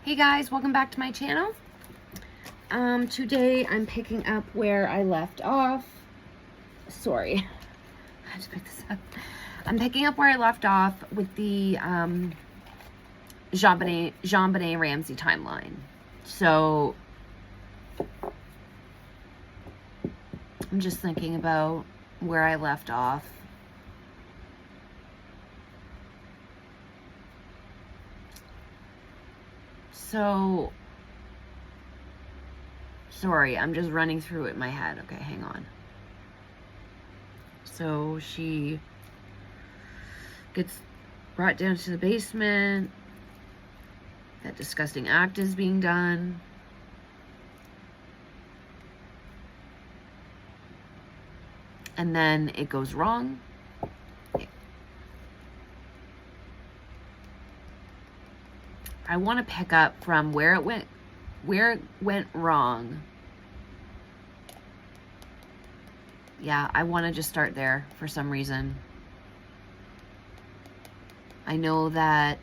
Hey guys, welcome back to my channel. Today I'm picking up where I left off. Sorry, I had to pick this up. I'm picking up where I left off with the JonBenet Ramsey timeline. So I'm just thinking about where I left off. So, sorry, I'm just running through it in my head. Okay, hang on. So she gets brought down to the basement. That disgusting act is being done. And then it goes wrong. I want to pick up from where it went wrong. Yeah, I want to just start there for some reason. I know that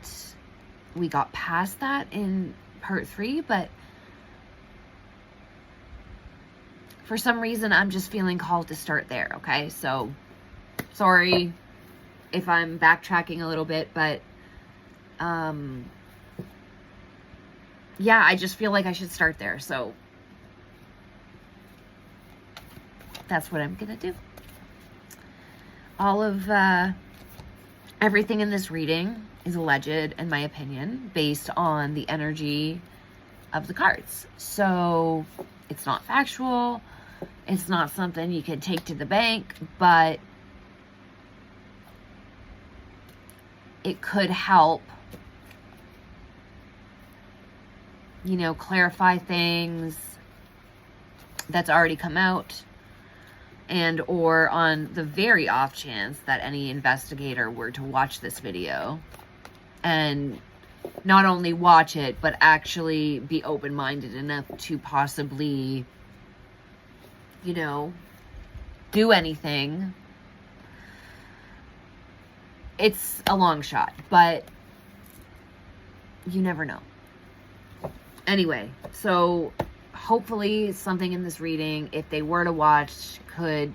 we got past that in part 3, but for some reason I'm just feeling called to start there, okay? So, sorry if I'm backtracking a little bit, but yeah, I just feel like I should start there, so that's what I'm gonna do. All of everything in this reading is alleged, in my opinion, based on the energy of the cards. So it's not factual, it's not something you can take to the bank, but it could help, you know, clarify things that's already come out, and or on the very off chance that any investigator were to watch this video and not only watch it, but actually be open-minded enough to possibly, you know, do anything. It's a long shot, but you never know. Anyway, so hopefully something in this reading, if they were to watch, could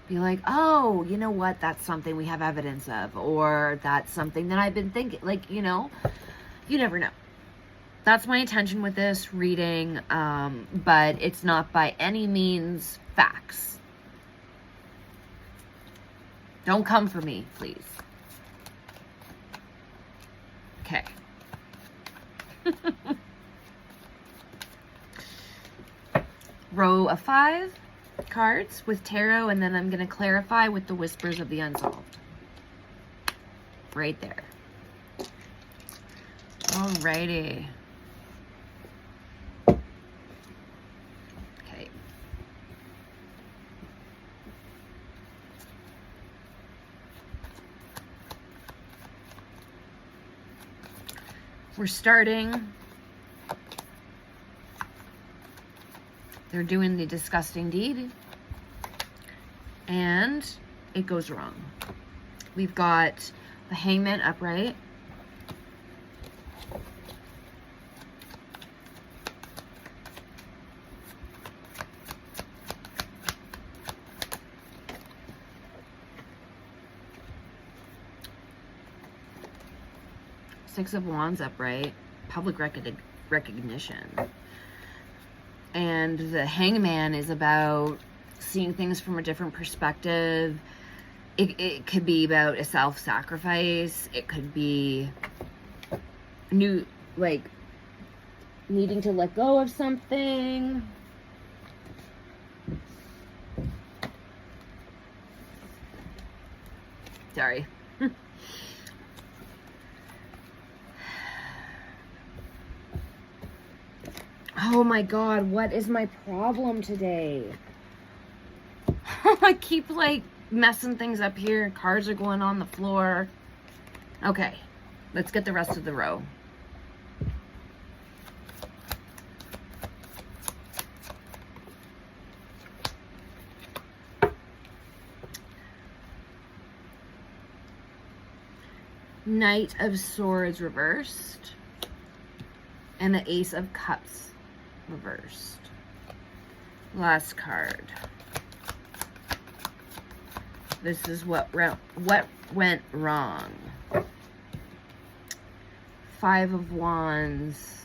be like, oh, you know what, that's something we have evidence of, or that's something that I've been thinking, like, you know, you never know. That's my intention with this reading, but it's not by any means facts. Don't come for me, please. Okay. Row of 5 cards with tarot, and then I'm going to clarify with the whispers of the unsolved. Right there. Alrighty. Okay. We're starting. They're doing the disgusting deed, and it goes wrong. We've got the Hangman upright. Six of Wands upright. Public recognition. And the Hangman is about seeing things from a different perspective. It could be about a self-sacrifice. It could be needing to let go of something. Sorry. Oh my God, what is my problem today? I keep like messing things up here. Cards are going on the floor. Okay, let's get the rest of the row. Knight of Swords reversed. And the Ace of Cups reversed. Last card. This is what went wrong. Five of Wands.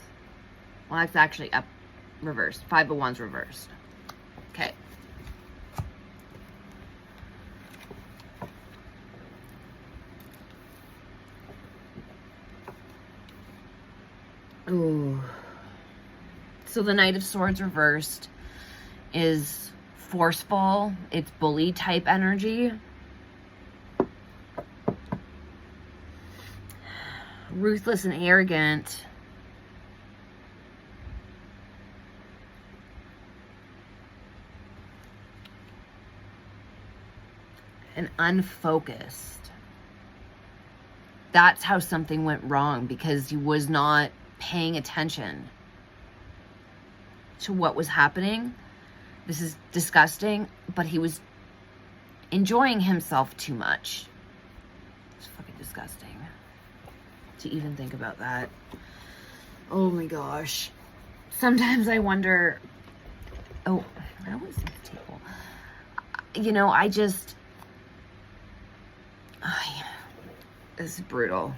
Well, that's actually up reversed. Five of Wands reversed. Okay. Ooh. So the Knight of Swords reversed is forceful. It's bully type energy. Ruthless and arrogant. And unfocused. That's how something went wrong, because he was not paying attention to what was happening. This is disgusting, but he was enjoying himself too much. It's fucking disgusting to even think about that. Oh my gosh. Sometimes I wonder, oh, I always think the table. You know, this is brutal.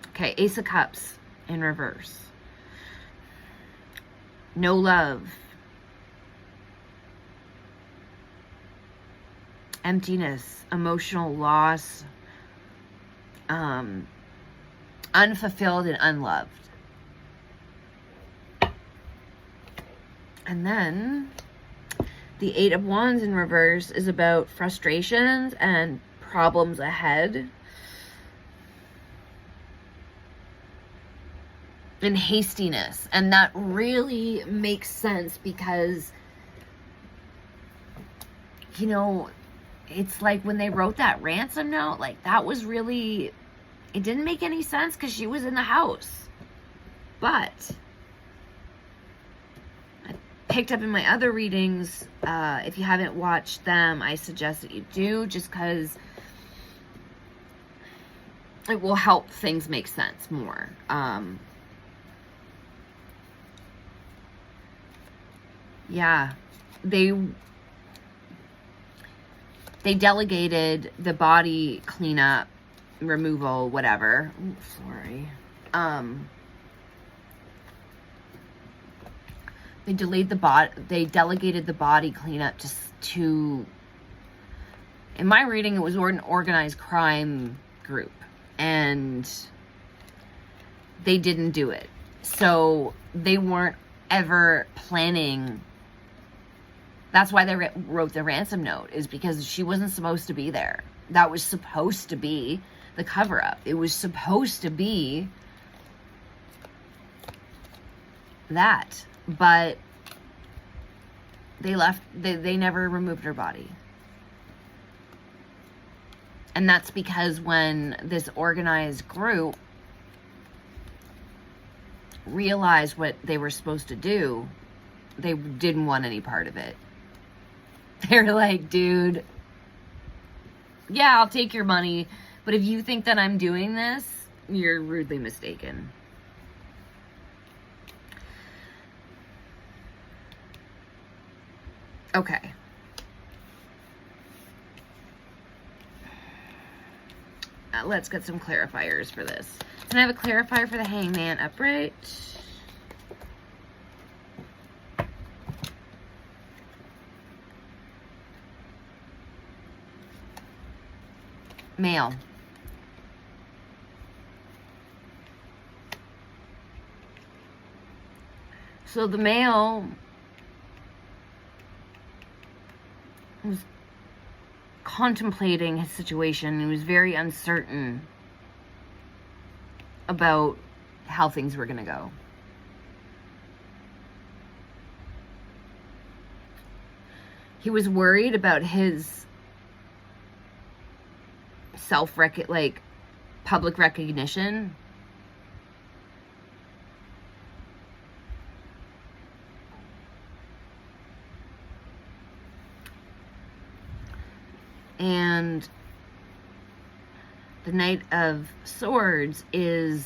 Okay, Ace of Cups in reverse. No love. Emptiness, emotional loss, unfulfilled and unloved. And then the Eight of Wands in reverse is about frustrations and problems ahead. And hastiness. And that really makes sense because, you know, it's like when they wrote that ransom note, like that was really, it didn't make any sense because she was in the house. But I picked up in my other readings, if you haven't watched them, I suggest that you do, just because it will help things make sense more. Yeah, they delegated the body cleanup, removal, whatever. Ooh, sorry. They delegated the body cleanup to, in my reading, it was an organized crime group, and they didn't do it. So they weren't ever planning. That's why they wrote the ransom note, is because she wasn't supposed to be there. That was supposed to be the cover-up. It was supposed to be that. But they left, they never removed her body. And that's because when this organized group realized what they were supposed to do, they didn't want any part of it. They're like, dude, yeah, I'll take your money, but if you think that I'm doing this, you're rudely mistaken. Okay. Let's get some clarifiers for this. Can I have a clarifier for the Hangman upright? Male. So the male was contemplating his situation. He was very uncertain about how things were going to go. He was worried about his public recognition. And the Knight of Swords is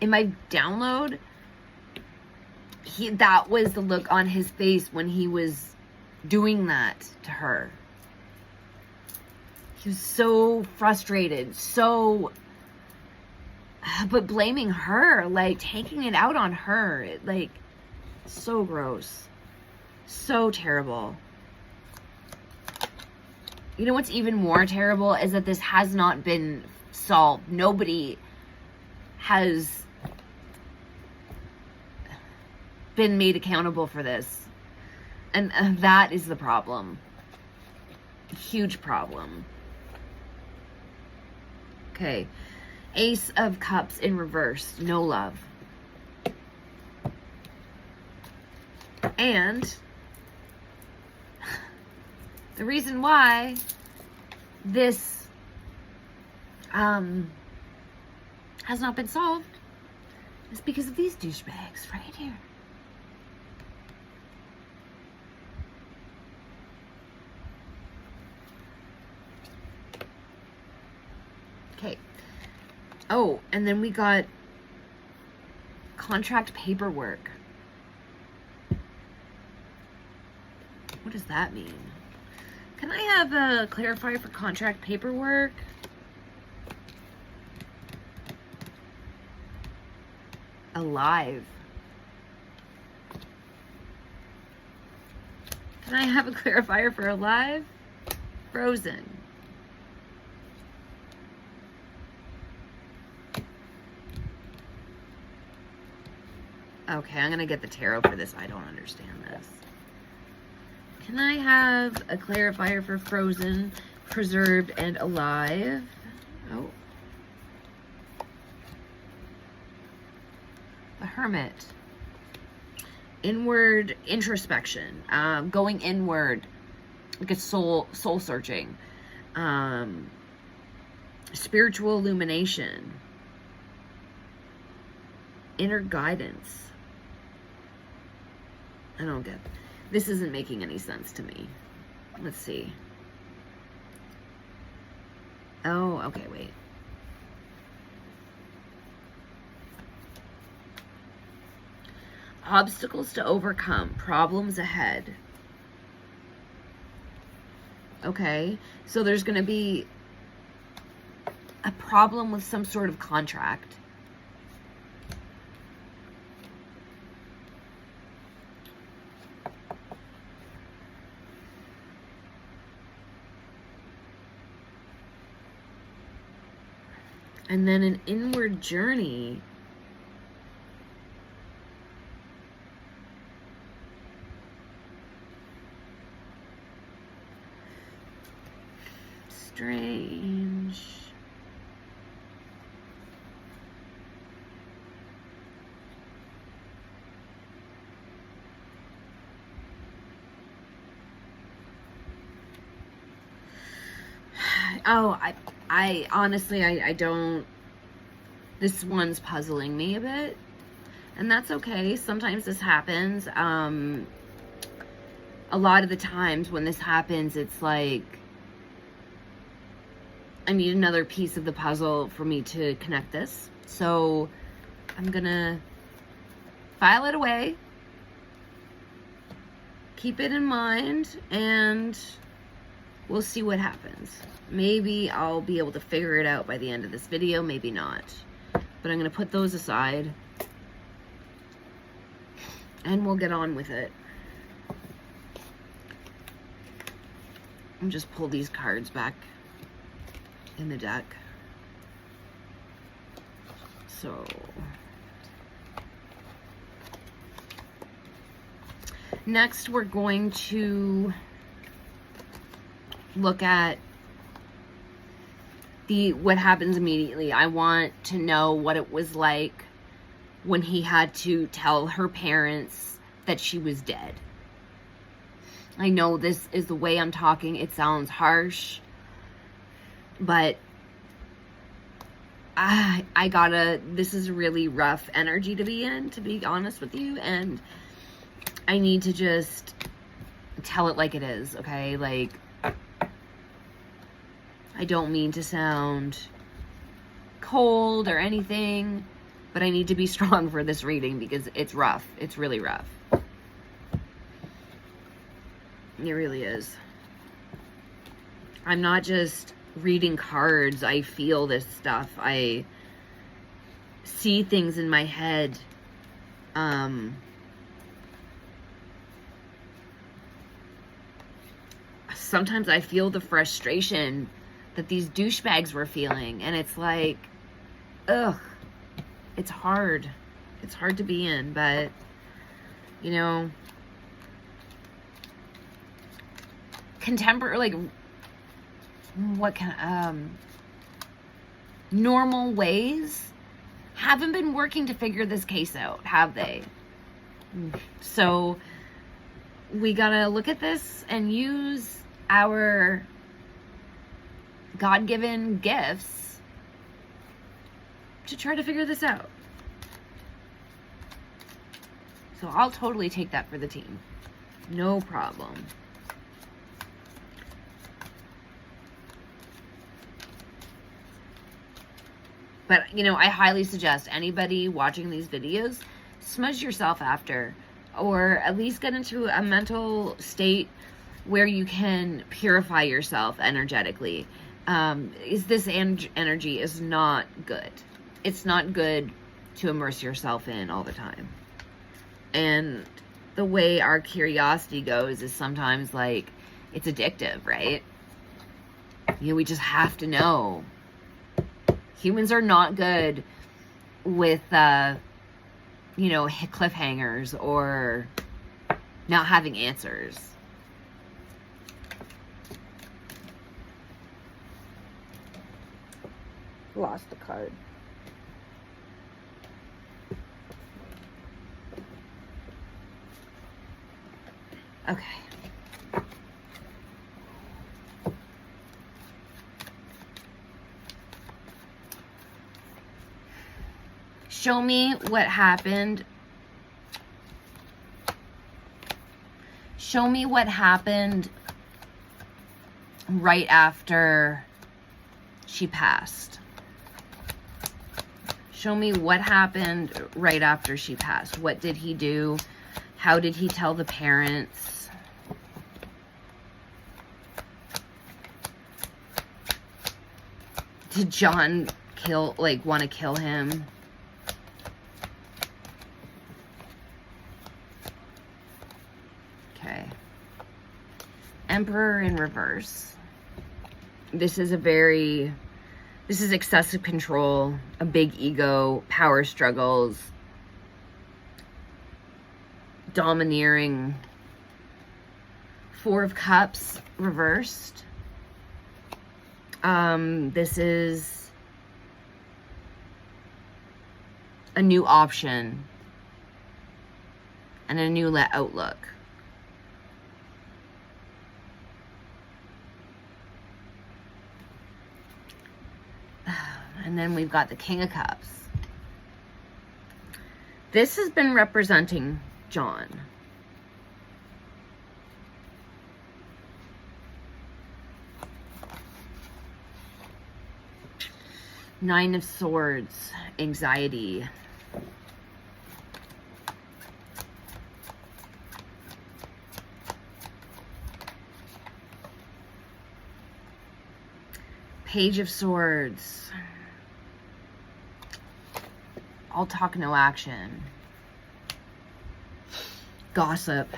in my download, that was the look on his face when he was doing that to her. He was so frustrated, but blaming her, like taking it out on her, like so gross, so terrible. You know what's even more terrible is that this has not been solved. Nobody has been made accountable for this. And that is the problem. Huge problem. Okay. Ace of Cups in reverse. No love. And the reason why this has not been solved is because of these douchebags right here. Okay. Oh, and then we got contract paperwork. What does that mean? Can I have a clarifier for contract paperwork? Alive. Can I have a clarifier for alive? Frozen. Okay, I'm gonna get the tarot for this. I don't understand this. Can I have a clarifier for frozen, preserved, and alive? Oh. The Hermit. Inward introspection. Going inward. Like a soul searching. Spiritual illumination. Inner guidance. I don't get it. This isn't making any sense to me. Let's see. Oh, okay, wait. Obstacles to overcome. Problems ahead. Okay, so there's going to be a problem with some sort of contract. And then an inward journey. Strange. Oh, I honestly, I don't, this one's puzzling me a bit, and that's okay. Sometimes this happens. A lot of the times when this happens, it's like, I need another piece of the puzzle for me to connect this. So I'm gonna file it away, keep it in mind, and we'll see what happens. Maybe I'll be able to figure it out by the end of this video, maybe not. But I'm going to put those aside, and we'll get on with it. I'll just pull these cards back in the deck. So, next we're going to look at what happens immediately. I want to know what it was like when he had to tell her parents that she was dead. I know this is the way I'm talking. It sounds harsh, but this is really rough energy to be in, to be honest with you, and I need to just tell it like it is, okay? Like, I don't mean to sound cold or anything, But I need to be strong for this reading because it's rough. It's really rough. It really is. I'm not just reading cards. I feel this stuff. I see things in my head. Sometimes I feel the frustration that these douchebags were feeling. And it's like, ugh. It's hard. It's hard to be in. But, you know, contemporary, like, what can, normal ways haven't been working to figure this case out, have they? So we gotta look at this and use our God-given gifts to try to figure this out. So I'll totally take that for the team. No problem. But, you know, I highly suggest anybody watching these videos, smudge yourself after, or at least get into a mental state where you can purify yourself energetically. This energy is not good. It's not good to immerse yourself in all the time. And the way our curiosity goes is sometimes like, it's addictive, right? You know, we just have to know. Humans are not good with, you know, cliffhangers or not having answers. Lost the card. Okay. Show me what happened. Show me what happened right after she passed. Show me what happened right after she passed. What did he do? How did he tell the parents? Did John want to kill him? Okay. Emperor in reverse. This is excessive control, a big ego, power struggles, domineering. Four of Cups reversed. This is a new option and a new outlook. And then we've got the King of Cups. This has been representing John. Nine of Swords, anxiety. Page of Swords. All talk, no action. Gossip.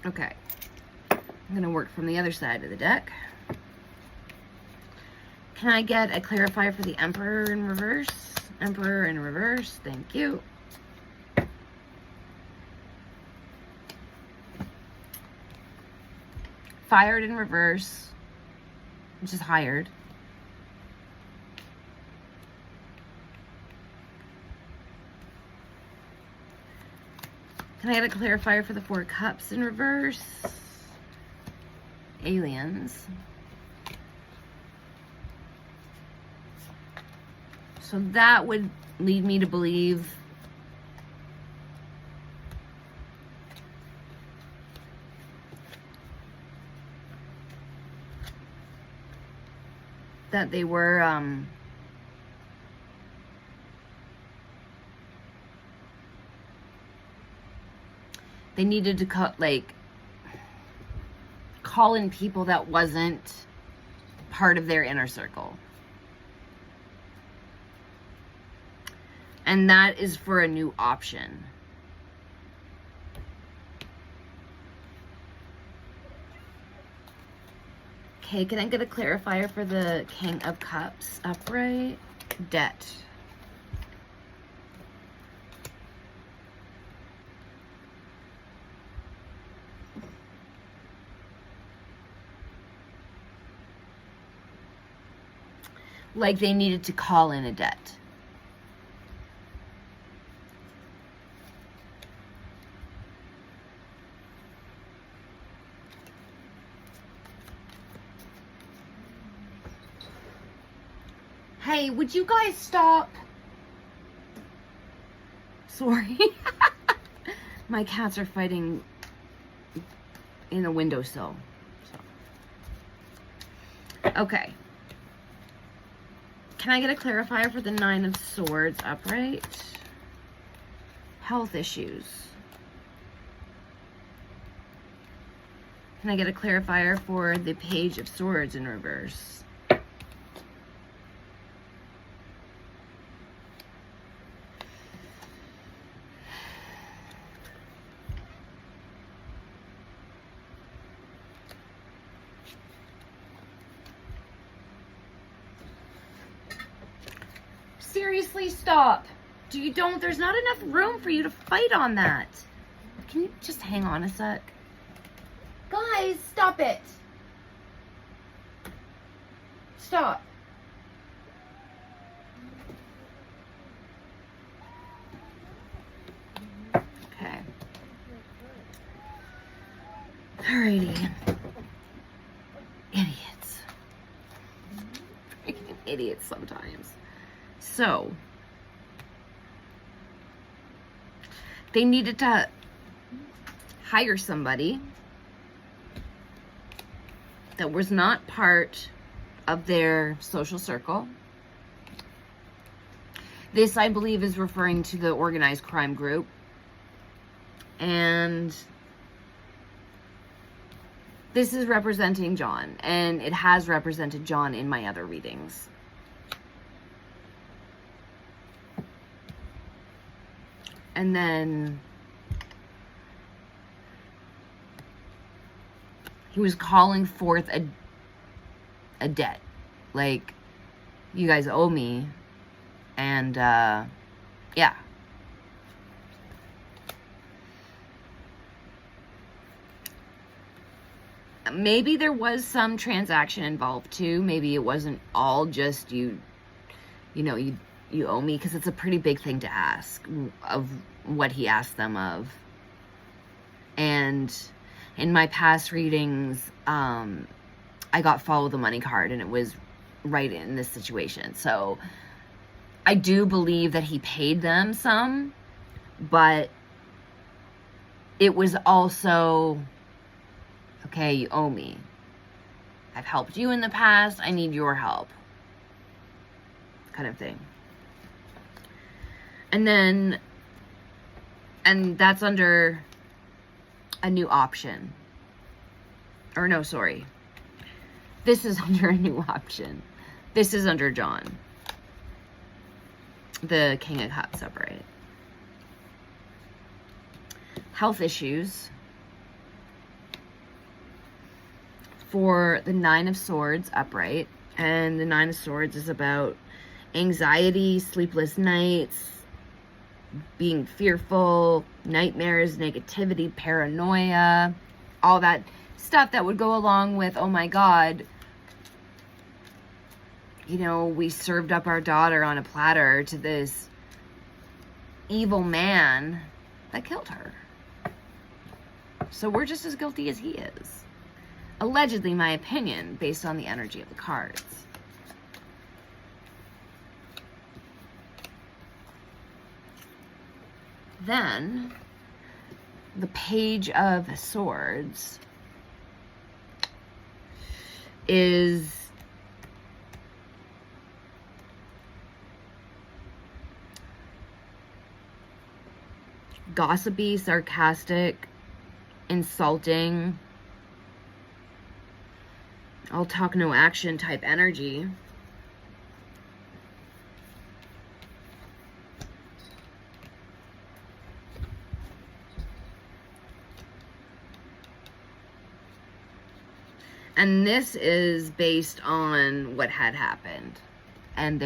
Okay. I'm going to work from the other side of the deck. Can I get a clarifier for the Emperor in reverse? Emperor in reverse. Thank you. Fired in reverse, which is hired. Can I get a clarifier for the Four of Cups in reverse? Aliens. So that would lead me to believe that they were, they needed to call in people that wasn't part of their inner circle. And that is for a new option. Okay, can I get a clarifier for the King of Cups upright? Debt. Like they needed to call in a debt. Hey, would you guys stop? Sorry. My cats are fighting in a windowsill. So. Okay. Can I get a clarifier for the Nine of Swords upright? Health issues. Can I get a clarifier for the Page of Swords in reverse? Seriously, stop. There's not enough room for you to fight on that. Can you just hang on a sec? Guys, stop it. Stop. Okay. Alrighty. Idiots. Freaking idiots sometimes. So, they needed to hire somebody that was not part of their social circle. This, I believe, is referring to the organized crime group. And this is representing John, and it has represented John in my other readings. And then he was calling forth a debt. Like, you guys owe me. And, yeah. Maybe there was some transaction involved too. Maybe it wasn't all just you owe me, because it's a pretty big thing to ask of what he asked them of. And in my past readings, I got follow the money card, and it was right in this situation. So I do believe that he paid them some, but it was also, okay, you owe me. I've helped you in the past. I need your help. Kind of thing. And that's under a new option. Or no, sorry. This is under a new option. This is under John. The King of Cups upright. Health issues. For the Nine of Swords upright. And the Nine of Swords is about anxiety, sleepless nights, being fearful, nightmares, negativity, paranoia, all that stuff that would go along with, oh my God, we served up our daughter on a platter to this evil man that killed her. So we're just as guilty as he is. Allegedly, my opinion, based on the energy of the cards. Then, the Page of Swords is gossipy, sarcastic, insulting, all talk no action type energy. And this is based on what had happened and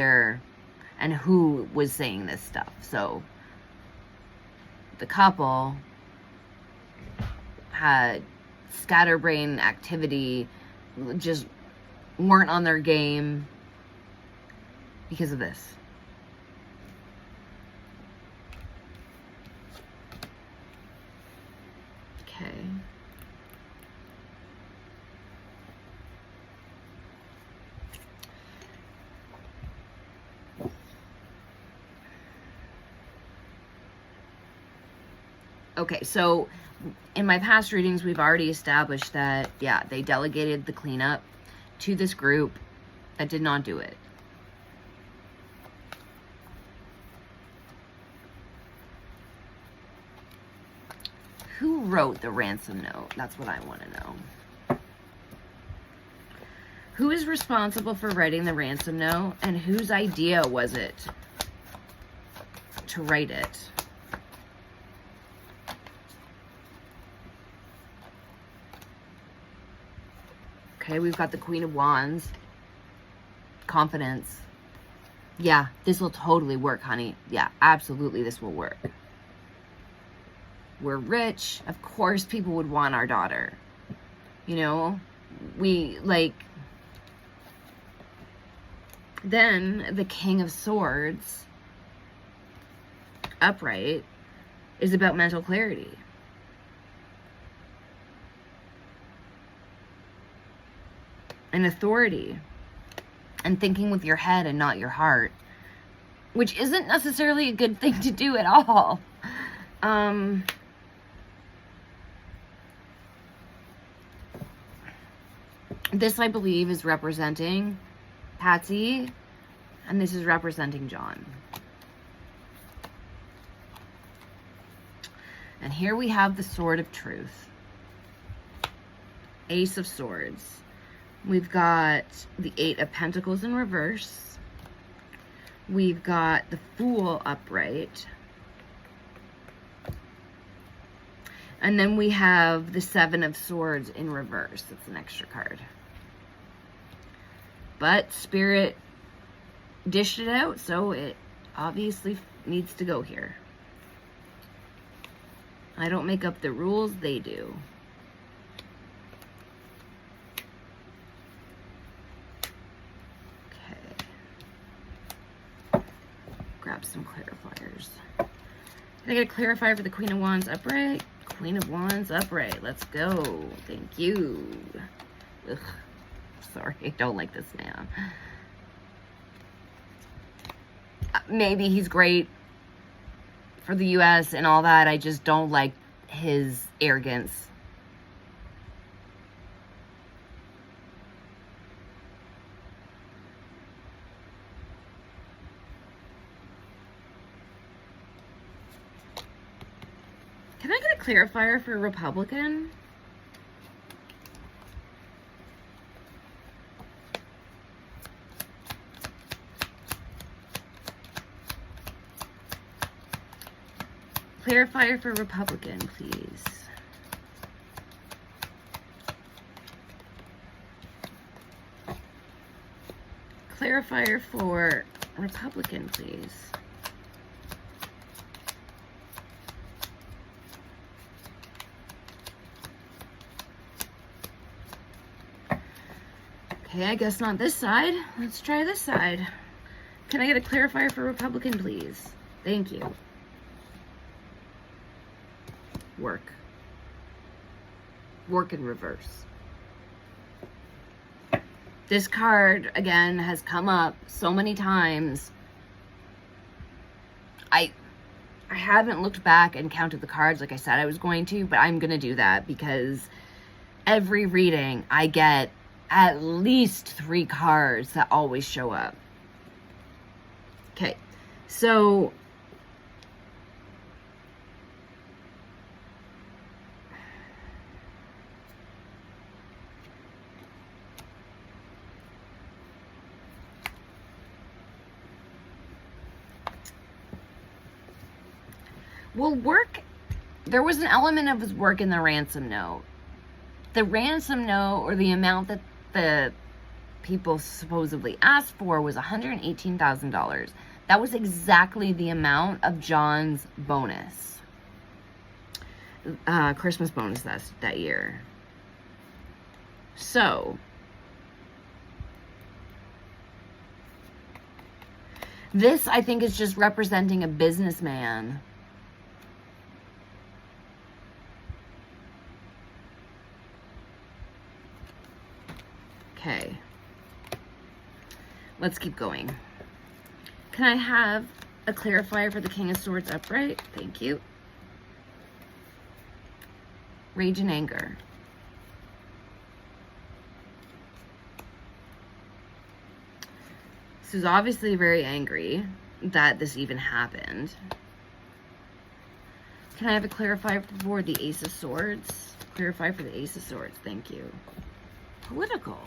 who was saying this stuff. So the couple had scatterbrain activity, just weren't on their game because of this. Okay. Okay, so in my past readings, we've already established that, yeah, they delegated the cleanup to this group that did not do it. Who wrote the ransom note? That's what I want to know. Who is responsible for writing the ransom note, and whose idea was it to write it? Okay, we've got the Queen of Wands. Confidence. Yeah, this will totally work, honey. Yeah, absolutely, this will work. We're rich. Of course people would want our daughter. You know? Then the King of Swords, upright, is about mental clarity. And authority. And thinking with your head and not your heart. Which isn't necessarily a good thing to do at all. This, I believe, is representing Patsy. And this is representing John. And here we have the Sword of Truth. Ace of Swords. We've got the Eight of Pentacles in reverse. We've got the Fool upright. And then we have the Seven of Swords in reverse. That's an extra card. But Spirit dished it out, so it obviously needs to go here. I don't make up the rules, they do. Grab some clarifiers. Can I get a clarifier for the Queen of Wands upright? Queen of Wands upright. Let's go. Thank you. Ugh. Sorry, I don't like this man. Maybe he's great for the U.S. and all that. I just don't like his arrogance. Can I get a clarifier for Republican? Clarifier for Republican, please. Clarifier for Republican, please. Okay, I guess not this side. Let's try this side. Can I get a clarifier for Republican, please? Thank you. Work. Work in reverse. This card, again, has come up so many times. I haven't looked back and counted the cards like I said I was going to, but I'm going to do that because every reading I get at least 3 cards that always show up. Okay, so Well, there was an element of his work in the ransom note. The ransom note, or the amount that the people supposedly asked for, was $118,000. That was exactly the amount of John's bonus. Christmas bonus that year. So, this, I think, is just representing a businessman okay. Let's keep going. Can I have a clarifier for the King of Swords upright? Thank you. Rage and anger. So he's obviously very angry that this even happened. Can I have a clarifier for the Ace of Swords? Clarify for the Ace of Swords. Thank you. Political.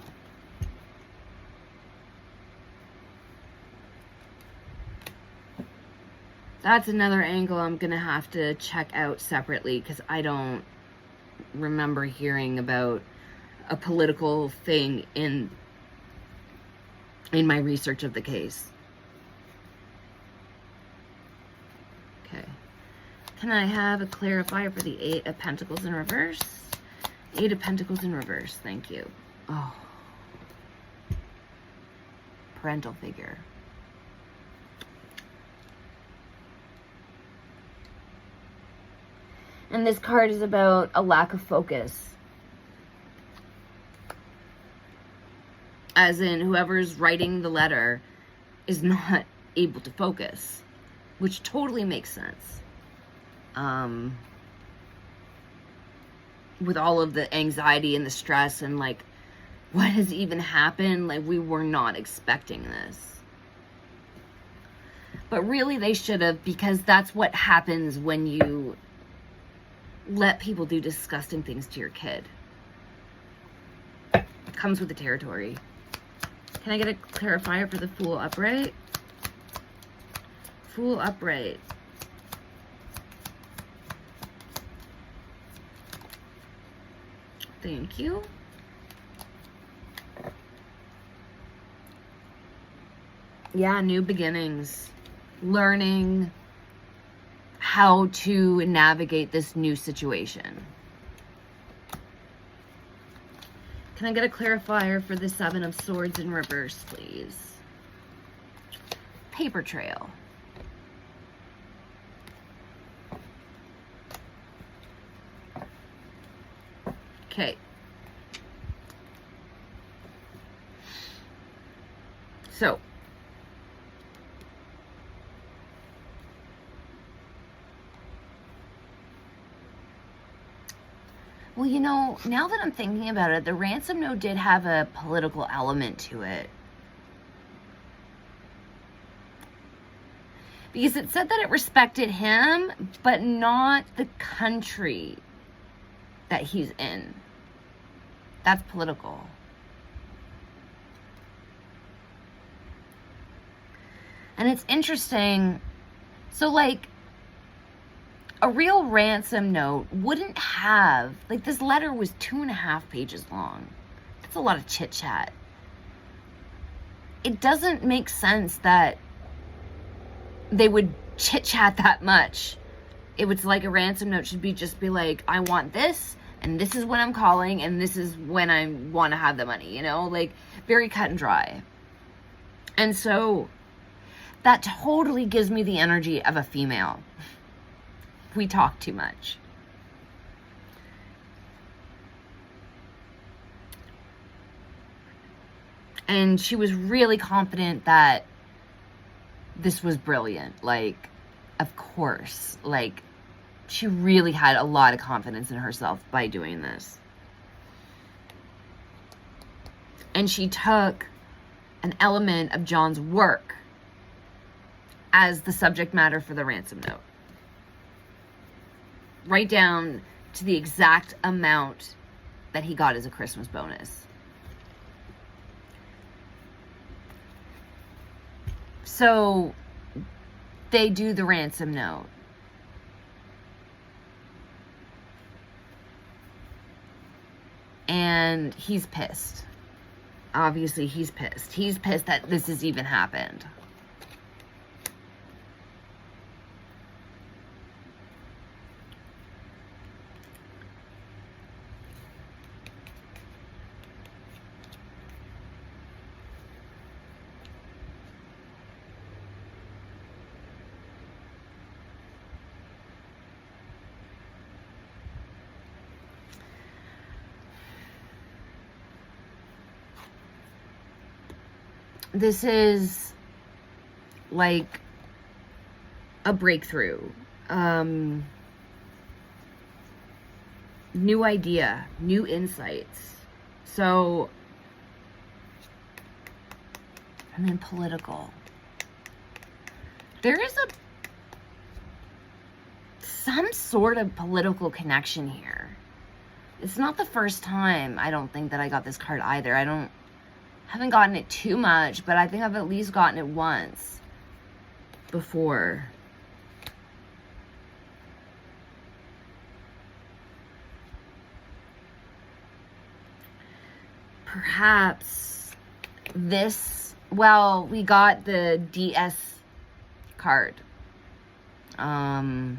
That's another angle I'm going to have to check out separately, because I don't remember hearing about a political thing in my research of the case. Okay. Can I have a clarifier for the Eight of Pentacles in reverse? Eight of Pentacles in reverse. Thank you. Oh. Parental figure. And this card is about a lack of focus. As in, whoever's writing the letter is not able to focus, which totally makes sense. With all of the anxiety and the stress and, like, what has even happened? Like, we were not expecting this. But really, they should have, because that's what happens when you let people do disgusting things to your kid. It comes with the territory. Can I get a clarifier for the Fool upright? Fool upright. Thank you. Yeah, new beginnings. Learning how to navigate this new situation. Can I get a clarifier for the Seven of Swords in reverse, please? Paper trail. Okay. So, well, you know, now that I'm thinking about it, the ransom note did have a political element to it. Because it said that it respected him, but not the country that he's in. That's political. And it's interesting. So, like, a real ransom note wouldn't have, like, this letter was 2.5 pages long. That's a lot of chit chat. It doesn't make sense that they would chit chat that much. It was like a ransom note should just be like, I want this, and this is when I'm calling, and this is when I want to have the money, you know, like, very cut and dry. And so that totally gives me the energy of a female. We talk too much. And she was really confident that this was brilliant. Like, of course. Like, she really had a lot of confidence in herself by doing this. And she took an element of John's work as the subject matter for the ransom note. Right down to the exact amount that he got as a Christmas bonus. So they do the ransom note. And he's pissed. Obviously, he's pissed. He's pissed that this has even happened. This is like a breakthrough. New idea, new insights. So, and then political. There is some sort of political connection here. It's not the first time, I don't think, that I got this card either. Haven't gotten it too much, but I think I've at least gotten it once before. Perhaps this, well, we got the DS card. I'm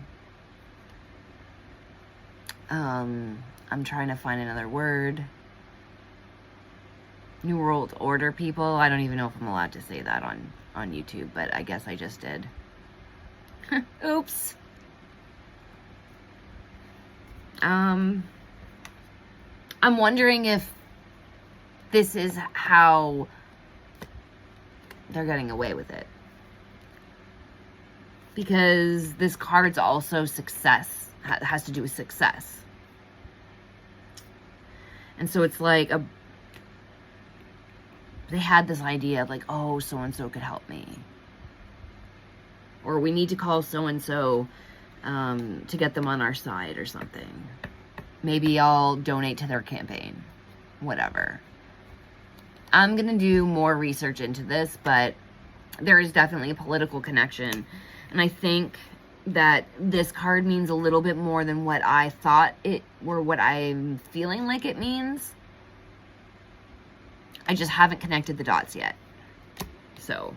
trying to find another word. New World Order people. I don't even know if I'm allowed to say that on YouTube, but I guess I just did. Oops. I'm wondering if this is how they're getting away with it. Because this card's also success. Has to do with success. And so it's like they had this idea of like, oh, so-and-so could help me. Or we need to call so-and-so to get them on our side or something. Maybe I'll donate to their campaign. Whatever. I'm going to do more research into this, but there is definitely a political connection. And I think that this card means a little bit more than what I thought it, or what I'm feeling like it means. I just haven't connected the dots yet. So,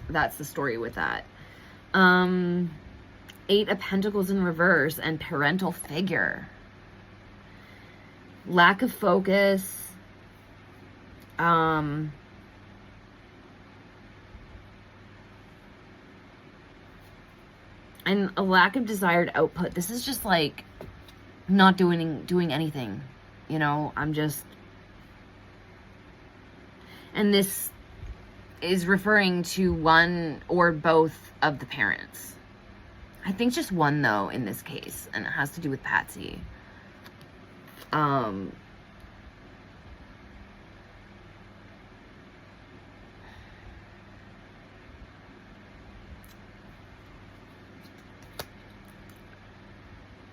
that's the story with that. 8 of Pentacles in reverse and parental figure. Lack of focus. And a lack of desired output. This is just like not doing anything. You know, I'm just... And this is referring to one or both of the parents. I think just one, though, in this case. And it has to do with Patsy.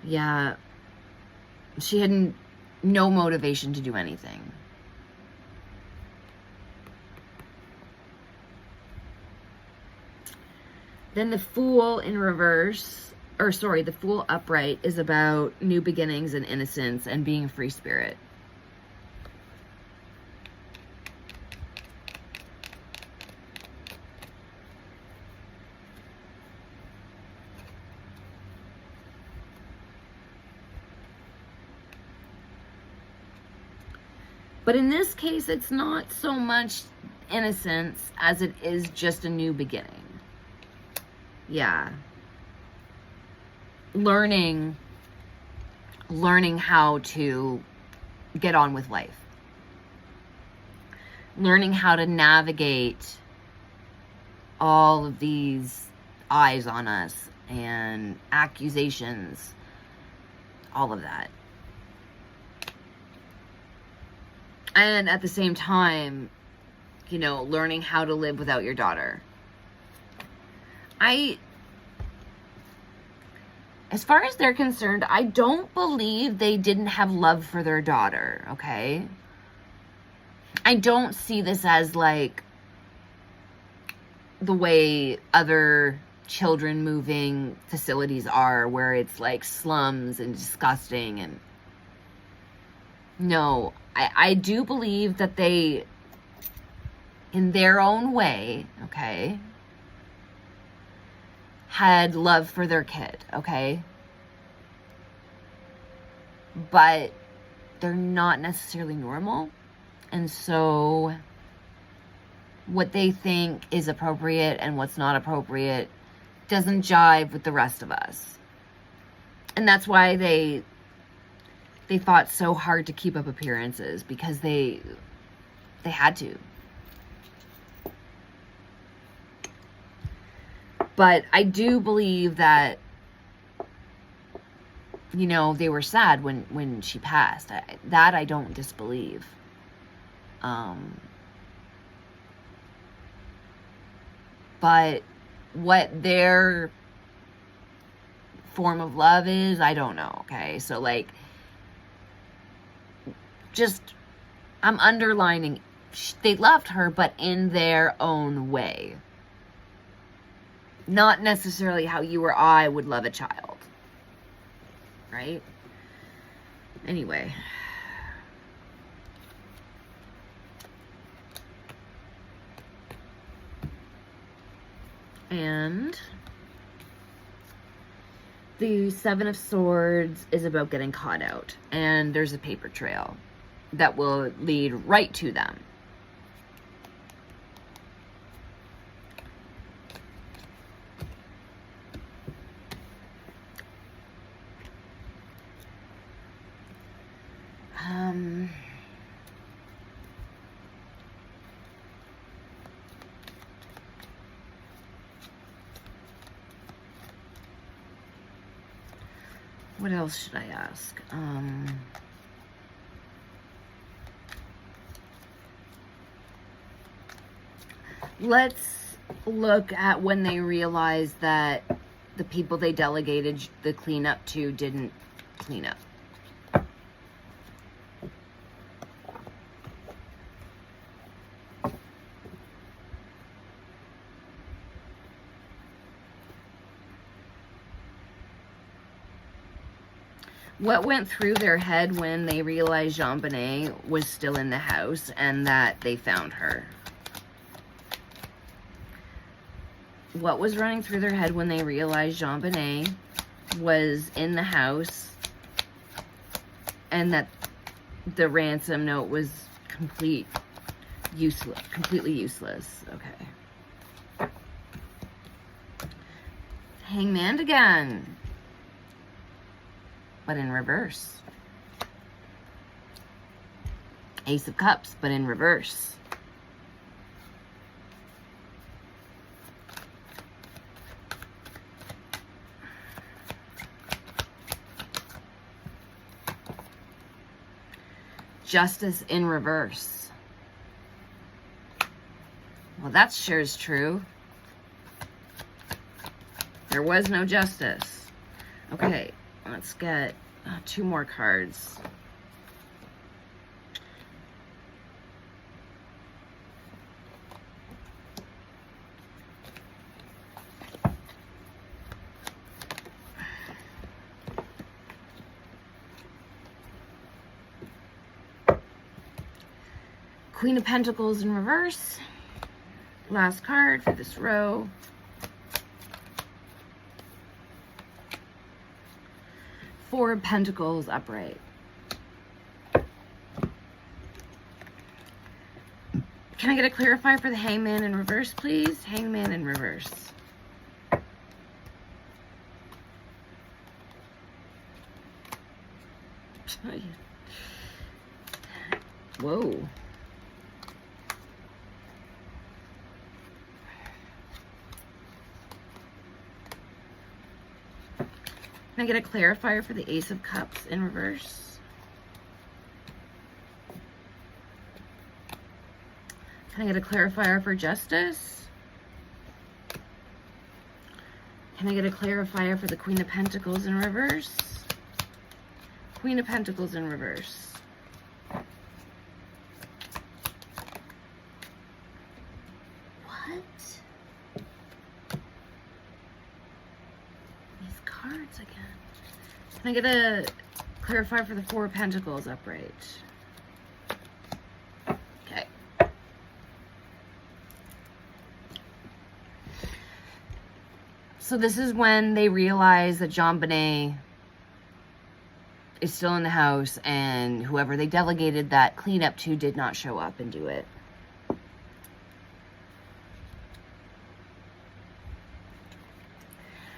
Yeah. She had no motivation to do anything. Then the Fool in reverse, or sorry, the Fool upright is about new beginnings and innocence and being a free spirit. But in this case, it's not so much innocence as it is just a new beginning. Yeah. Learning how to get on with life. Learning how to navigate all of these eyes on us and accusations, all of that. And at the same time, you know, learning how to live without your daughter. As far as they're concerned, I don't believe they didn't have love for their daughter, okay? I don't see this as like the way other children moving facilities are, where it's like slums and disgusting and No, I do believe that they, in their own way, okay, had love for their kid, okay? But they're not necessarily normal. And so what they think is appropriate and what's not appropriate doesn't jive with the rest of us. And that's why they fought so hard to keep up appearances, because they had to. But I do believe that, you know, they were sad when she passed. That I don't disbelieve. But what their form of love is, I don't know, okay? So, like, just, I'm underlining, they loved her, but in their own way. Not necessarily how you or I would love a child. Right? Anyway. And the Seven of Swords is about getting caught out. And there's a paper trail that will lead right to them. What else should I ask? Let's look at when they realized that the people they delegated the cleanup to didn't clean up. What went through their head when they realized Jean-Benet was still in the house and that they found her? What was running through their head when they realized Jean-Benet was in the house and that the ransom note was completely useless? Okay. Hangman again. But in reverse. Ace of Cups, but in reverse. Justice in reverse. Well, that sure is true. There was no justice. Okay. Let's get 2 more cards. Queen of Pentacles in reverse. Last card for this row. Four of Pentacles upright. Can I get a clarifier for the Hangman in reverse, please? Hangman in reverse. Whoa. Can I get a clarifier for the Ace of Cups in reverse? Can I get a clarifier for Justice? Can I get a clarifier for the Queen of Pentacles in reverse? Queen of Pentacles in reverse. What? These cards again. Can I get a clarifier for the Four of Pentacles upright? So this is when they realize that Jean Bonnet is still in the house, and whoever they delegated that cleanup to did not show up and do it.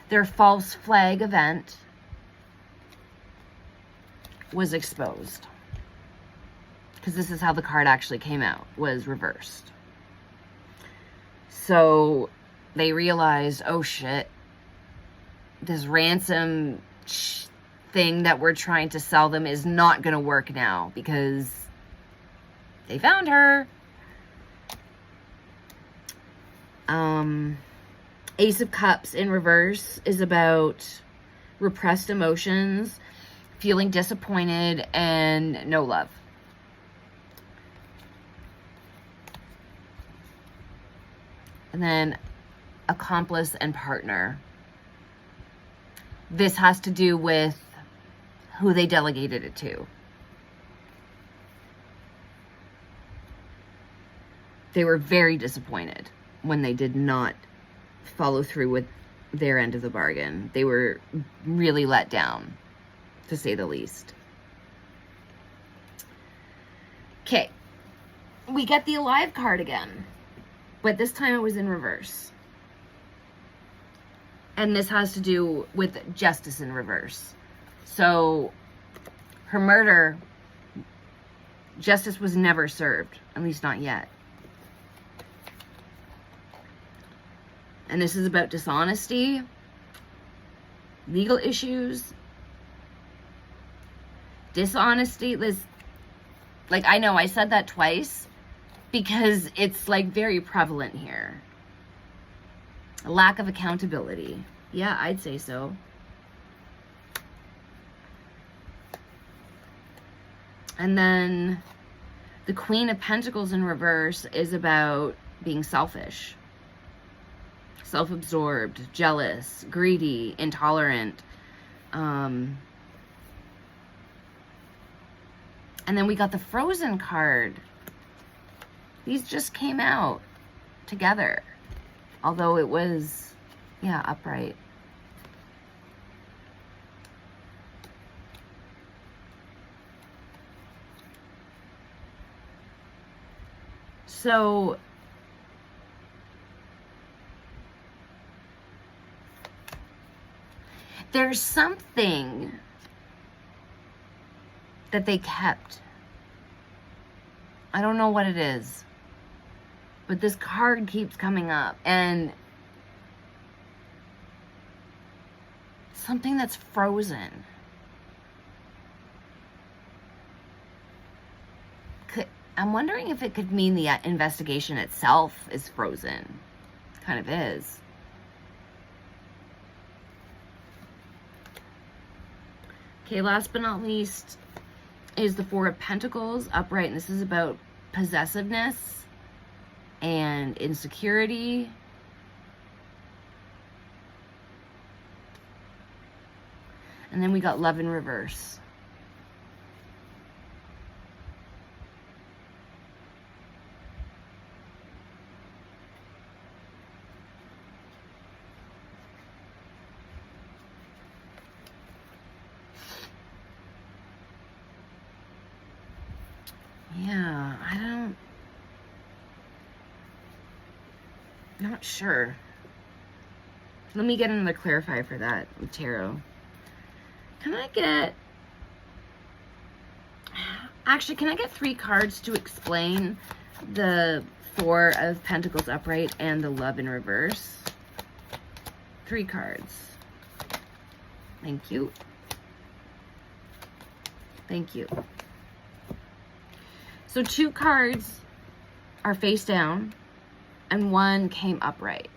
Their false flag event was exposed. Because this is how the card actually came out, was reversed. So they realized, oh shit, this ransom thing that we're trying to sell them is not going to work now, because they found her. Ace of Cups in reverse is about repressed emotions, feeling disappointed, and no love. And then accomplice and partner. This has to do with who they delegated it to. They were very disappointed when they did not follow through with their end of the bargain. They were really let down, to say the least. Okay. We get the Alive card again, but this time it was in reverse. And this has to do with justice in reverse. So, her murder, justice was never served, at least not yet. And this is about dishonesty, legal issues, dishonesty. Like, I know I said that twice because it's like very prevalent here. A lack of accountability. Yeah, I'd say so. And then the Queen of Pentacles in reverse is about being selfish. Self-absorbed, jealous, greedy, intolerant. And then we got the Frozen card. These just came out together. Although it was, yeah, upright. So there's something that they kept. I don't know what it is, but this card keeps coming up, and something that's frozen. I'm wondering if it could mean the investigation itself is frozen. Kind of is. Okay, last but not least is the Four of Pentacles upright, and this is about possessiveness and insecurity. And then we got Love in reverse. Yeah, not sure. Let me get another clarifier for that with tarot. Can I get, actually, can I get 3 cards to explain the Four of Pentacles upright and the Love in reverse? 3 cards. Thank you. Thank you. So 2 cards are face down and 1 came upright.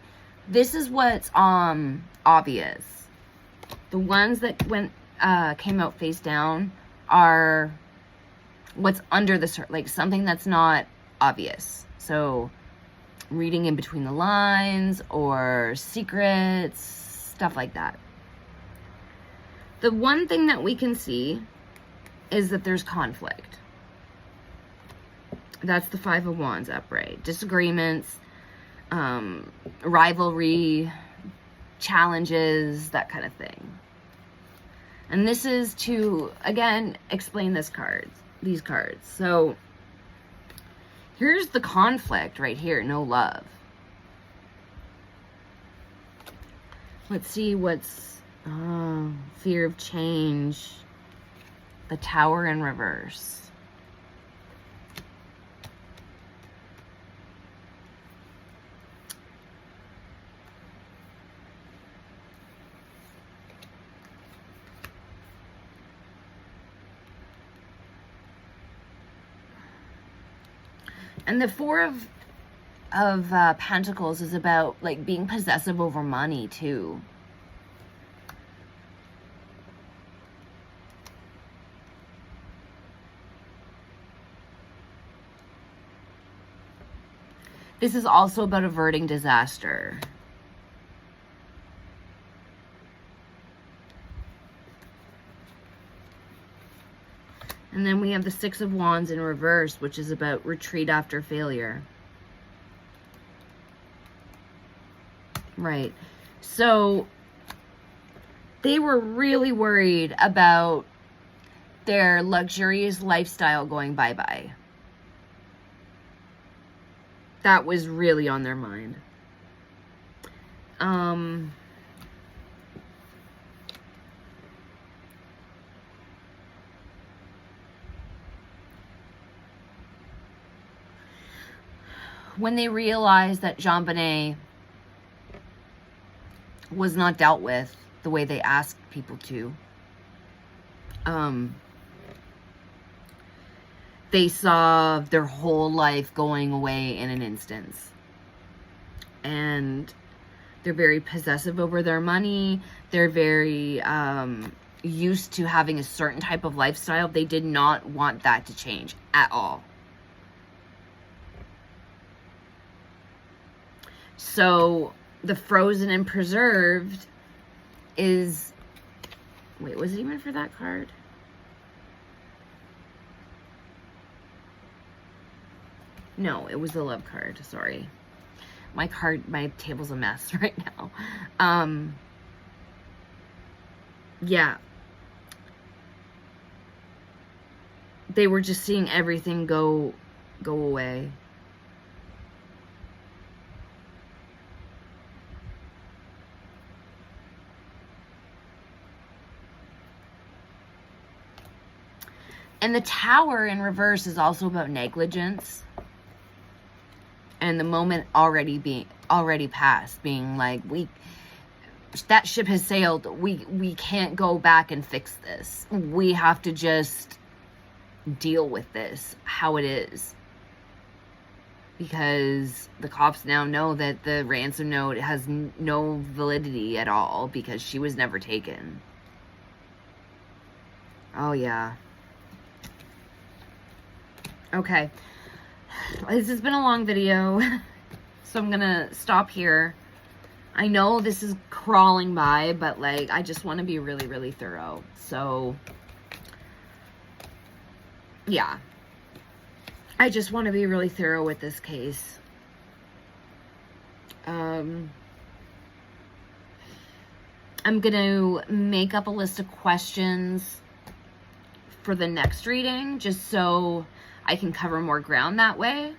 This is what's obvious. The ones that came out face down are what's under the surface, like something that's not obvious. So reading in between the lines or secrets, stuff like that. The one thing that we can see is that there's conflict. That's the Five of Wands upright. Disagreements, rivalry, challenges, that kind of thing. And this is to, again, explain these cards. So here's the conflict right here, no love. Let's see what's, fear of change, the Tower in reverse. And the Four of Pentacles is about, like, being possessive over money, too. This is also about averting disaster. And then we have the Six of Wands in reverse, which is about retreat after failure. Right. So they were really worried about their luxurious lifestyle going bye-bye. That was really on their mind. When they realized that JonBenet was not dealt with the way they asked people to, they saw their whole life going away in an instant. And they're very possessive over their money. They're very used to having a certain type of lifestyle. They did not want that to change at all. So the frozen and preserved is, wait, was it even for that card? No, it was the love card. Sorry. My table's a mess right now. Yeah. They were just seeing everything go away. And the Tower in reverse is also about negligence. And the moment already passed, being like, that ship has sailed. We can't go back and fix this. We have to just deal with this how it is. Because the cops now know that the ransom note has no validity at all because she was never taken. Oh, yeah. Okay. This has been a long video, so I'm gonna stop here. I know this is crawling by, but, like, I just want to be really, really thorough. So, yeah. I just want to be really thorough with this case. I'm going to make up a list of questions for the next reading, just so I can cover more ground that way.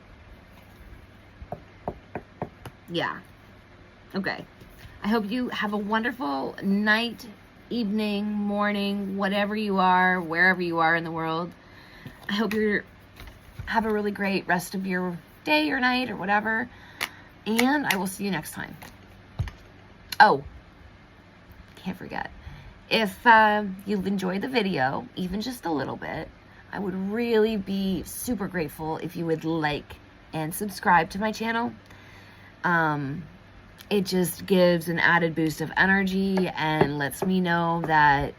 Yeah. Okay. I hope you have a wonderful night, evening, morning, whatever you are, wherever you are in the world. I hope you have a really great rest of your day or night or whatever. And I will see you next time. Oh, can't forget. If you've enjoyed the video, even just a little bit, I would really be super grateful if you would like and subscribe to my channel. It just gives an added boost of energy and lets me know that,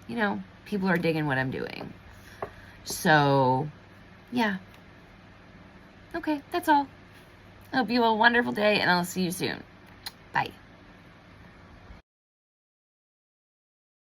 you know, people are digging what I'm doing. So, yeah. Okay, that's all. I hope you have a wonderful day, and I'll see you soon. Bye.